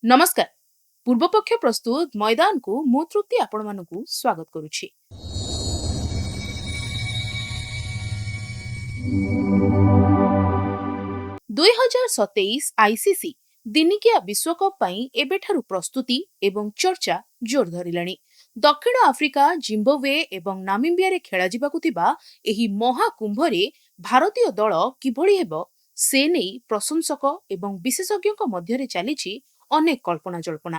नमस्कार। पूर्वपक्ष प्रस्तुत मैदान को मु तृप्ति आपण मानकु स्वागत करुछि। 2027 आईसीसी दिनिकिया विश्वकप ପାଇଁ एबेठारु प्रस्तुति एवं चर्चा जोर धरिलाणी। दक्षिण आफ्रिका, जिम्बाब्वे एवं नामिबिया रे खेला जिबाकु थिबा एही महाकुंभरे भारतीय दल किभଳି हेबो से नै प्रशंसक एवं विशेषज्ञक मध्यरे चालिछि अनेक कल्पना जल्पना।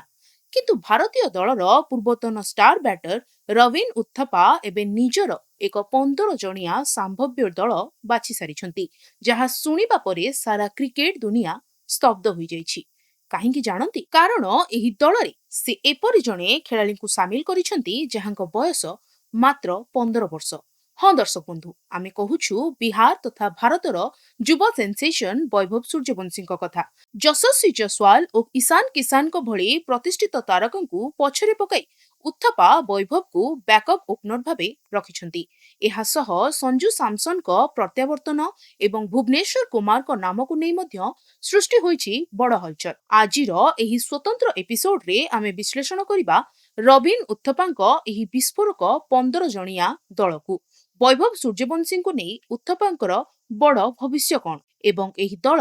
किंतु भारतीय दलर पूर्वतन स्टार बैटर रवीन उथप्पा एबे निजर एक 15 जणिया संभाव्य दल बाछि सारिछंती, जहा सुनिबा परे सारा क्रिकेट दुनिया स्तब्ध होई जाइछि। काहेकि जानंती? कारण एही दलरे से एपरि जणे खेलाळीଙ୍କୁ सामिल करिछंती जहांक बयस मात्र 15 वर्ष। हाँ दर्शक बंधु, आमे कहुछु बिहार तथा भारतर युवा सेन्सेशन वैभव सूर्यवंशी कथा। यशस्वी जसवाल और ईशान किसान को भली प्रतिष्ठित तारकंकु पछरे पकाई उथप्पा वैभव को बैकअप ओपनर भाबे रखिछंती। एहा सह संजू सैमसन को प्रत्यावर्तन एवं भुवनेश्वर कुमार को नाम को नै मध्य सृष्टि होईछि बड़ हलचल। आजिर एही स्वतंत्र एपिसोड रे आमे विश्लेषण करिबा रवीन उथप्पांको एही विस्फोरक 15 जणिया दलकु। वैभव सूर्यवंशी को नै उथप्पांकर बड़ भविष्य कोन एवं एही दल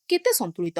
केते संतुलित।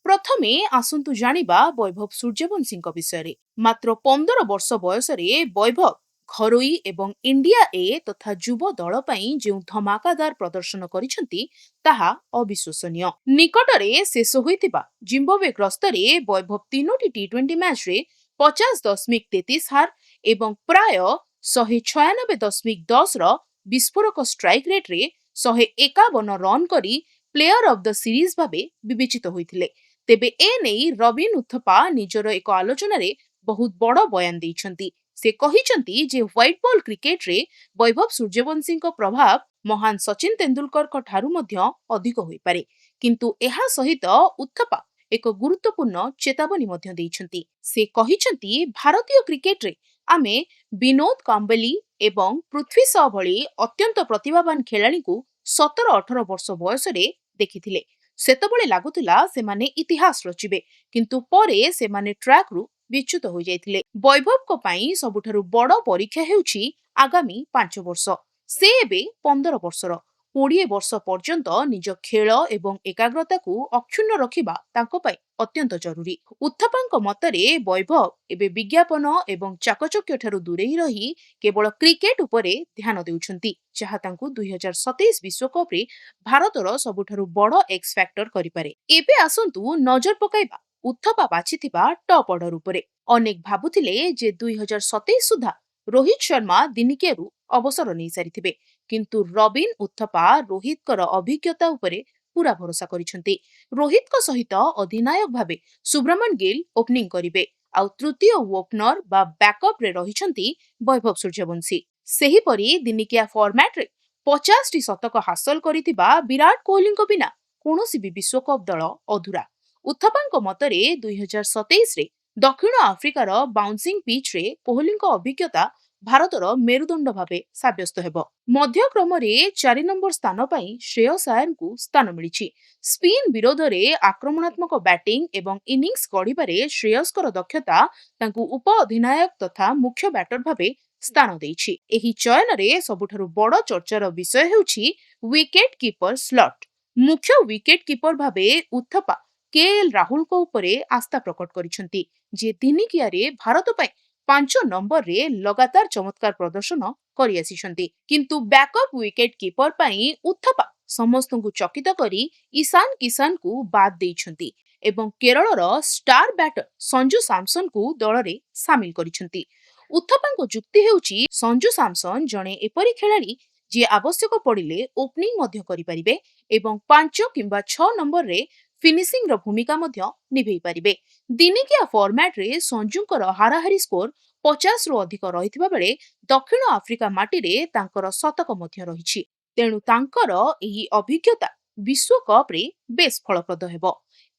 प्रथमे आसंतु जानिबा वैभव सूर्यवंशी विषय। मात्र 15 वर्ष बयस वैभव घरोई एवं इंडिया ए तथा युव दल पई जे धमाकादार प्रदर्शन करिसंती ताहा अविश्वसनीय। निकटरे शेष होइतिबा जिम्बाब्वे ग्रस्तरे वैभव 3टी टी20 मैच रे 50.33 हार एवं प्राय 196.10 र विस्फोरक स्ट्राइक रेट रे 151 रन करी प्लेयर ऑफ द सीरीज भाबे विवेचित होइथिले। तेबे ए नै रवीन उथप्पा निजर एक आलोचना रे बहुत बड़ बयान दैछंती। से कहिछंती जे व्हाइट बॉल क्रिकेट रे वैभव सूर्यवंशी प्रभाव महान सचिन तेंदुलकर को ठारू मध्य अधिक होई पारे। किंतु एहा सहित उथप्पा एक गुरुत्वपूर्ण चेतावनी मध्य दैछंती। से कहिछंती भारतीय क्रिकेट रे आमे विनोद कांबली एवं पृथ्वी शॉ भली अत्यंत प्रतिभावान खेलाड़ी को 17-18 वर्ष बयस रे देखिथिले। सेतबळे लागुतिला सेमाने इतिहास रचिबे, किंतु परे सेमाने ट्रैक रु विच्युत हो जाइथिले। वैभव को पई सबुठारु बड़ परीक्षा हेउछि आगामी 5 वर्ष। से एबे 15 वर्षर। 20 वर्ष पर्यंत निज खेल एवं एकाग्रता को अक्षुण्ण रखिबा तांको पई अत्यंत जरूरी। उथप्पांको मतरे वैभव एबे विज्ञापन एवं चाकचक्य ठारु दूरेई रही केवल क्रिकेट उपरे ध्यान देउछंती, जहा तांको 2027 विश्वकप रे भारतर सबुठारु बड़ एक्स फैक्टर करि पारे। एबे आसंतु नजर पकाइबा उथप्पा बाछिथिबा टॉप ऑर्डर उपरे। अनेक भाबुथिले जे 2027 सुधा रोहित शर्मा दिनिकियारु अवसर नै सारिथिबे, किंतु रवीन उथप्पा रोहित कर अभिज्ञता उपरे पूरा भरोसा करिसंती। रोहित को सहित अधिनायक भाबे सुब्रमण्यम गिल ओपनिंग करिवे आ तृतीय ओपनर बा बैकअप रे रहिसंती वैभव सूर्यवंशी। सेही परी दिनिकिया फॉर्मेट रे 50 टी शतक हासिल करितिबा विराट कोहली को बिना कोनोसी भी विश्वकप दल अधूरा। उथप्पांको मतरे 2027 रे दक्षिण आफ्रिकार बाउंसिंग पिच रे कोहली को अभिज्ञता भारतर मेरुदंड भाबे साब्यस्त हेबो। मध्यक्रम रे 4 नंबर स्थान पई श्रेयस अय्यर को स्थान मिलिछि। स्पिन विरोध रे आक्रमणात्मक बैटिंग एवं इनिंग्स गढ़िबारे श्रेयसकर दक्षता तांकु उप अधिनायक तथा मुख्य बैटर भाबे स्थान दैछि। एही चयन रे सबुठारु बड़ चर्चार विषय हेउछि विकेट कीपर स्लॉट। मुख्य विकेट कीपर भाबे उथप्पा केएल राहुल को उपरे आस्था प्रकट करिसंती, जे दिनिकिया रे भारत पई 5 नंबर रे लगातार चमत्कार प्रदर्शन करि आसिसंती। किंतु बैकअप विकेट कीपर पई उथप्पा समस्तଙ୍କୁ चकित करी ईशान किसान को बाद दैछंती एवं केरलर स्टार बैटर संजू सैमसन को दल रे शामिल करिसंती। उथप्पांको जुक्ति हेउछि संजू सैमसन जणे एपरि खेलाड़ी जे आवश्यक पड़िले ओपनिंग मध्य करि परिबे एवं 5 किंबा 6 नंबर रे फिनिशिंग रो भूमिका मध्य निभेई परिबे। दिनिकिया फॉर्मेट रे संजूकर हाराहारी स्कोर 50 रु अधिक रहितबा बेले दक्षिण आफ्रिका माटी रे तांकर शतक मध्य रहिछि। तेणु तांकर एही अभिज्ञता विश्वकप रे बेस फलप्रद हेबो।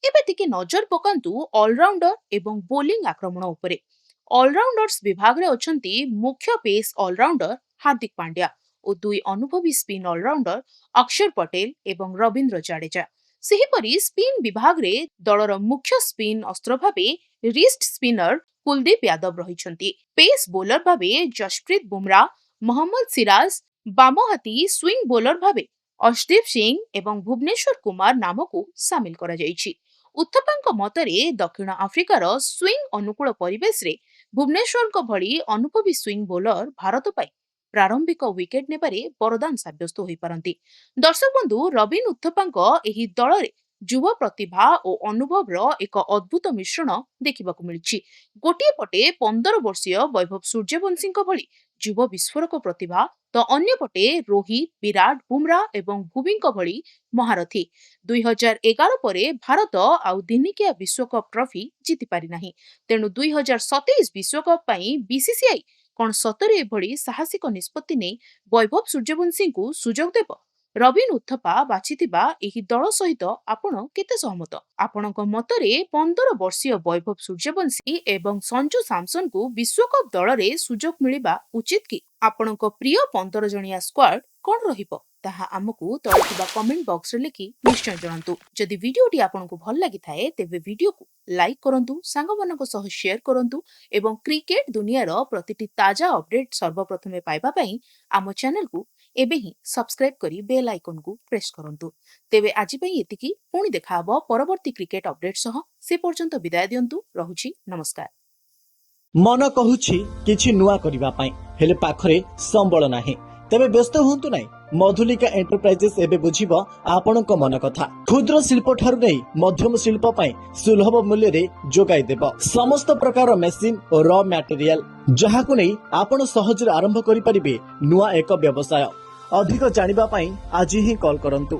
एबे तिके नजर पकांतु ऑलराउंडर एवं बोलिंग आक्रमण उपरे। ऑलराउंडर्स विभाग रे अछंती मुख्य पेस ऑलराउंडर हार्दिक पांड्या और 2 अनुभवी स्पिन ऑलराउंडर अक्षर पटेल एवं रविंद्र जाडेजा। सेहीपरि स्पिन विभाग रे दलर मुख्य स्पिन अस्त्र भाबे रिस्ट स्पिनर कुलदीप यादव रहिछंती। पेस बोलर भाबे जसप्रीत बुमरा, मोहम्मद सिराज, बामहाती स्विंग बोलर भाबे अर्शदीप सिंह एवं भुवनेश्वर कुमार नामକୁ सामिल करा जाइछि। उत्थपाଙ୍କ मतरे दक्षिण आफ्रिकार स्विंग अनुकूल परिवेशरे भुवनेश्वरଙ୍କ भଳି अनुभवी स्विंग बोलर भारत पाई प्रारंभिक विकेट नेबारे वरदान साब्यस्त होई पारंती। दर्शक बंधु, रबिन उत्थपाଙ୍କ ଏହି ଦଳରେ ଯୁବ ପ୍ରତିଭା ଓ ଅନୁଭବର ଏକ ଅଦ୍ଭୁତ ମିଶ୍ରଣ ଦେଖିବାକୁ ମିଳିଛି। ଗୋଟିଏ ପଟେ 15 ବର୍ଷୀୟ ବୈଭବ ସୂର୍ଯ୍ୟବଂଶୀଙ୍କ ଭଳି ଯୁବ ବିସ୍ଫୋରକ ପ୍ରତିଭା, ତ ଅନ୍ୟପଟେ ରୋହିତ, ବିରାଟ, ବୁମରା ଏବଂ ଭୁବିଙ୍କ ଭଳି ମହାରଥୀ। 2011 ପରେ ଭାରତ ଆଉ ଦିନିକିଆ ବିଶ୍ୱକପ ଟ୍ରଫି ଜିତି ପାରିନାହିଁ। ତେଣୁ 2027 ବିଶ୍ୱକପ ପାଇଁ ବିସିସିଆଇ କଣ ସତରେ ଏଭଳି ସାହସିକ ନିଷ୍ପତ୍ତି ନେଇ ବୈଭବ ସୂର୍ଯ୍ୟବଂଶୀଙ୍କୁ ସୁଯୋଗ ଦେବ? ରବିନ ଉଥପ୍ପା ବାଛିଥିବା ଏହି ଦଳ ସହିତ ଆପଣ କେତେ ସହମତ? ଆପଣଙ୍କ ମତରେ 15 ବର୍ଷୀୟ ବୈଭବ ସୂର୍ଯ୍ୟବଂଶୀ ଏବଂ ସଞ୍ଜୁ ସାମସନଙ୍କୁ ବିଶ୍ୱକପ ଦଳରେ ସୁଯୋଗ ମିଳିବା ଉଚିତ କି? ଆପଣଙ୍କ ପ୍ରିୟ 15 ଜଣିଆ ସ୍କ୍ୱାଡ୍ କଣ ରହିବ ତାହା ଆମକୁ ତଳେ ଥିବା କମେଣ୍ଟ ବକ୍ସରେ ଲେଖି ନିଶ୍ଚୟ ଜଣାନ୍ତୁ। ଯଦି ଭିଡିଓଟି ଆପଣଙ୍କୁ ଭଲ ଲାଗିଥାଏ ତେବେ ଭିଡିଓକୁ ଲାଇକ୍ କରନ୍ତୁ, ସାଙ୍ଗମାନଙ୍କ ସହ ସେୟାର କରନ୍ତୁ ଏବଂ କ୍ରିକେଟ ଦୁନିଆର ପ୍ରତିଟି ତାଜା ଅପଡେଟ୍ ସର୍ବପ୍ରଥମେ ପାଇବା ପାଇଁ ଆମ ଚ୍ୟାନେଲକୁ ଏବେ ହିଁ ସବସ୍କ୍ରାଇବ କରି ବେଲ୍ ଆଇକନକୁ ପ୍ରେସ୍ କରନ୍ତୁ। ତେବେ ଆଜି ପାଇଁ ଏତିକି, ପୁଣି ଦେଖାହବ ପରବର୍ତ୍ତୀ କ୍ରିକେଟ ଅପଡେଟ୍ ସହ। ସେ ପର୍ଯ୍ୟନ୍ତ ବିଦାୟ ଦିଅନ୍ତୁ। ରହୁଛି, ନମସ୍କାର। मन कहुछि किछि नुआ करिबा पई हेले पाखरे संबळ नाही तेबे व्यस्त हुंतु नाही। मधुलिका एंटरप्राइजेस एबे बुझिबो आपणक मन कथा। क्षुद्र शिल्प ठारु नै मध्यम शिल्प पई सुलभ मूल्य रे जोगाई देबो समस्त प्रकार मेसिन और रॉ मटेरियल, जहाकु नै आपण सहज रे आरंभ करि परिबे नुआ एक व्यवसाय। अधिक जानिबा पई आज ही कॉल करंतु।